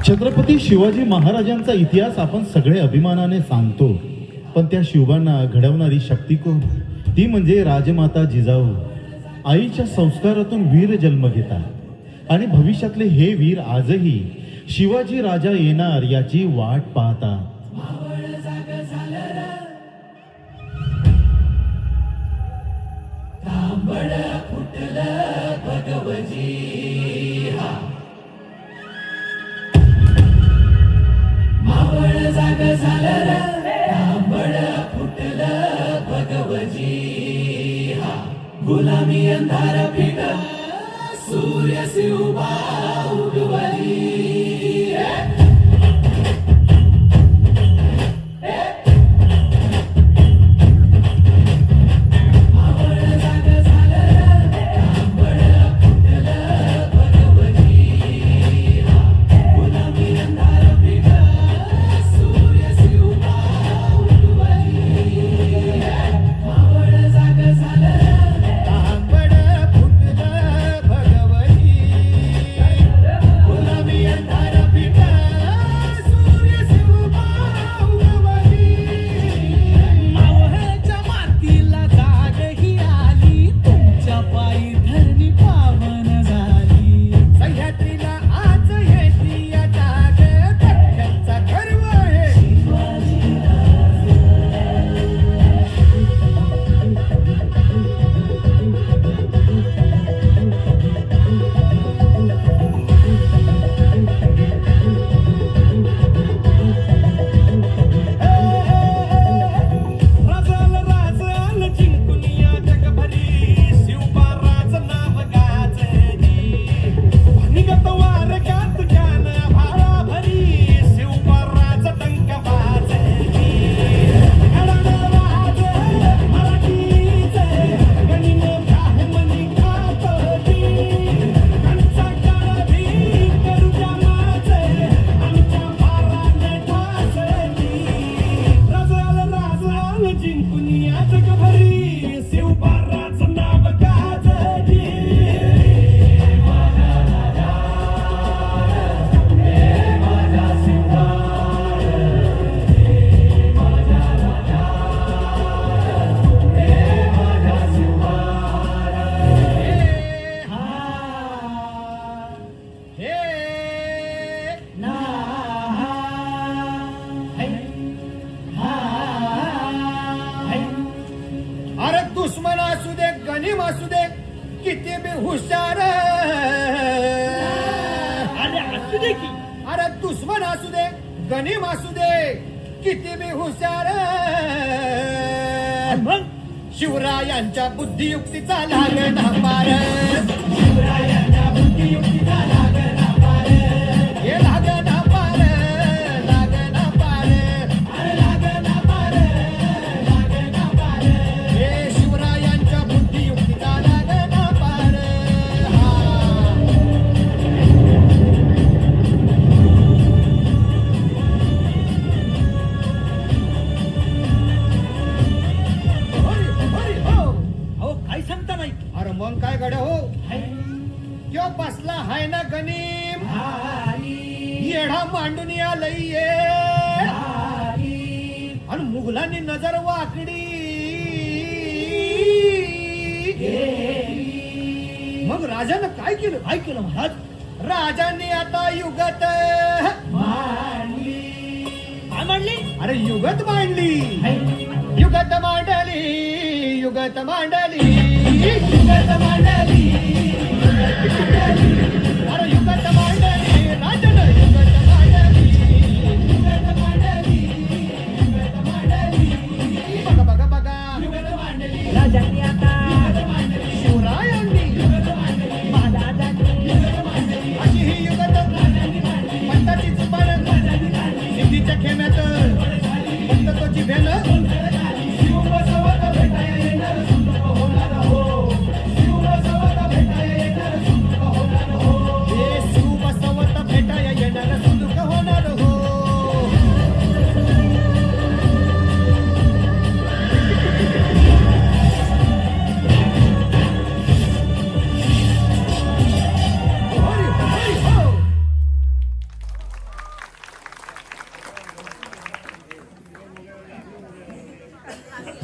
छत्रपती शिवाजी महाराजांचा इतिहास आपण सगळे अभिमानाने सांगतो, पण त्या शिवबांना घडवणारी शक्ती कोण? ती म्हणजे राजमाता जिजाऊ. आईच्या संस्कारातून वीर जन्म घेतात आणि भविष्यातले हे वीर आजही शिवाजी राजा येणार याची वाट पाहतात. गुलामी अंधार फिट सूर्य शिवबा उगवली. दुश्मन असू दे गनीम असू दे किती बी हुशार, अरे असू दे की, अरे दुश्मन असू दे गनीम असू दे किती बी हुशार. मग शिवरायांच्या बुद्धियुक्तीचा लागणा पार, शिवरायांच्या बुद्धियुक्तीचा लागणा पार, हे लागणा पार, लागणा पार, अरे लागणा पार, लागणा पार, हे शिवरायांच्या बुद्धियुक्तीचा लागणा पार. अहो काय सांगता नाही. अरे मग काय गड्या हो, क्यों बसला हाय ना गनीम, येढा मांडून आलंय आणि मुघलांनी नजर वाकडी. मग राजानं काय केलं? काय केलं महाराज? राजांनी आता युगत मांडली. काय मांडली? अरे युगत मांडली, युगत मांडली, युगत मांडली, युगत मांडली, अरे युगत मांडली, राजानं युगत मांडली, युगत मांडली, युगत मांडली. बघा बघा बघा, युगत मांडली राजांनी आता, शिवरायांनी युगत मांडली, महाराजांनी युगत मांडली, अशी ही युगत पंताची जुबान सिद्धीच्या खेम्यात पंततोची भेन. शिवबसवत भेटाया येणार सुंदर होणार हो, शिवबसवत भेटाया येणार सुंदर काय